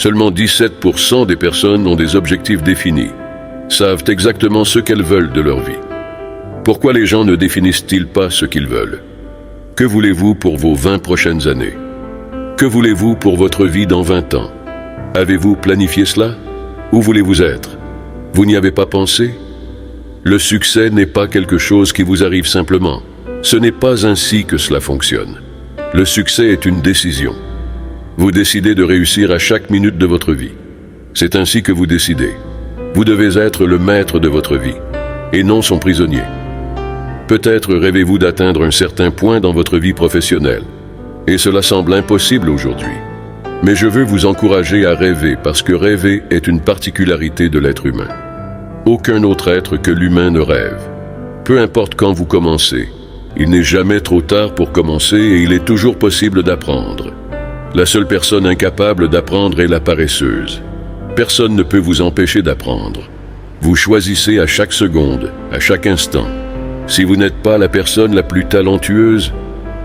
Seulement 17% des personnes ont des objectifs définis, savent exactement ce qu'elles veulent de leur vie. Pourquoi les gens ne définissent-ils pas ce qu'ils veulent? Que voulez-vous pour vos 20 prochaines années? Que voulez-vous pour votre vie dans 20 ans? Avez-vous planifié cela? Où voulez-vous être? Vous n'y avez pas pensé? Le succès n'est pas quelque chose qui vous arrive simplement. Ce n'est pas ainsi que cela fonctionne. Le succès est une décision. Vous décidez de réussir à chaque minute de votre vie. C'est ainsi que vous décidez. Vous devez être le maître de votre vie, et non son prisonnier. Peut-être rêvez-vous d'atteindre un certain point dans votre vie professionnelle, et cela semble impossible aujourd'hui. Mais je veux vous encourager à rêver parce que rêver est une particularité de l'être humain. Aucun autre être que l'humain ne rêve. Peu importe quand vous commencez, il n'est jamais trop tard pour commencer et il est toujours possible d'apprendre. La seule personne incapable d'apprendre est la paresseuse. Personne ne peut vous empêcher d'apprendre. Vous choisissez à chaque seconde, à chaque instant. Si vous n'êtes pas la personne la plus talentueuse,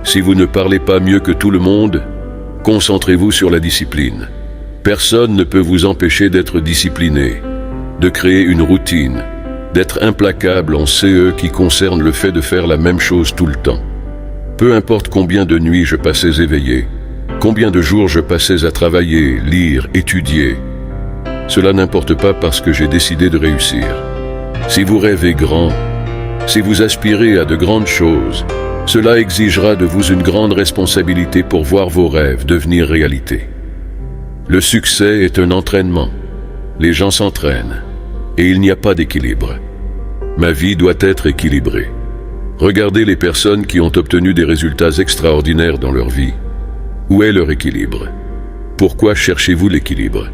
si vous ne parlez pas mieux que tout le monde, concentrez-vous sur la discipline. Personne ne peut vous empêcher d'être discipliné, de créer une routine, d'être implacable en CE qui concerne le fait de faire la même chose tout le temps. Peu importe combien de nuits je passais éveillé, combien de jours je passais à travailler, lire, étudier, cela n'importe pas parce que j'ai décidé de réussir. Si vous rêvez grand, si vous aspirez à de grandes choses, cela exigera de vous une grande responsabilité pour voir vos rêves devenir réalité. Le succès est un entraînement. Les gens s'entraînent, et il n'y a pas d'équilibre. Ma vie doit être équilibrée. Regardez les personnes qui ont obtenu des résultats extraordinaires dans leur vie. Où est leur équilibre? Pourquoi cherchez-vous l'équilibre?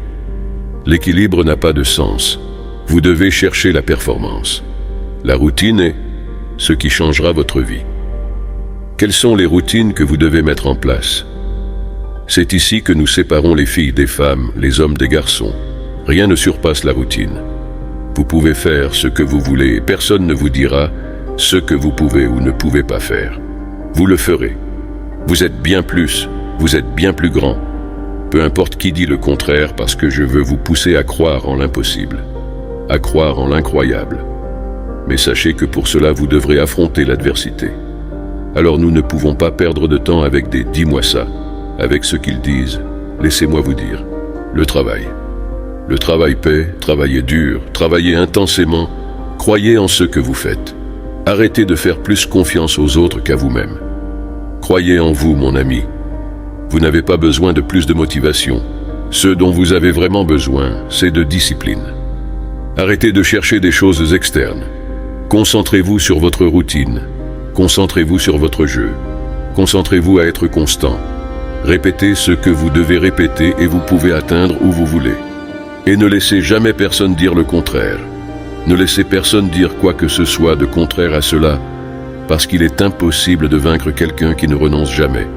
L'équilibre n'a pas de sens. Vous devez chercher la performance. La routine est ce qui changera votre vie. Quelles sont les routines que vous devez mettre en place? C'est ici que nous séparons les filles des femmes, les hommes des garçons. Rien ne surpasse la routine. Vous pouvez faire ce que vous voulez et personne ne vous dira ce que vous pouvez ou ne pouvez pas faire. Vous le ferez. Vous êtes bien plus, vous êtes bien plus grand. Peu importe qui dit le contraire parce que je veux vous pousser à croire en l'impossible, à croire en l'incroyable. Mais sachez que pour cela vous devrez affronter l'adversité. Alors nous ne pouvons pas perdre de temps avec des « dis-moi ça », avec ce qu'ils disent. Laissez-moi vous dire, le travail. Le travail paie, travaillez dur, travaillez intensément, croyez en ce que vous faites. Arrêtez de faire plus confiance aux autres qu'à vous-même. Croyez en vous, mon ami. Vous n'avez pas besoin de plus de motivation. Ce dont vous avez vraiment besoin, c'est de discipline. Arrêtez de chercher des choses externes. Concentrez-vous sur votre routine. Concentrez-vous sur votre jeu. Concentrez-vous à être constant. Répétez ce que vous devez répéter et vous pouvez atteindre où vous voulez. Et ne laissez jamais personne dire le contraire. Ne laissez personne dire quoi que ce soit de contraire à cela, parce qu'il est impossible de vaincre quelqu'un qui ne renonce jamais.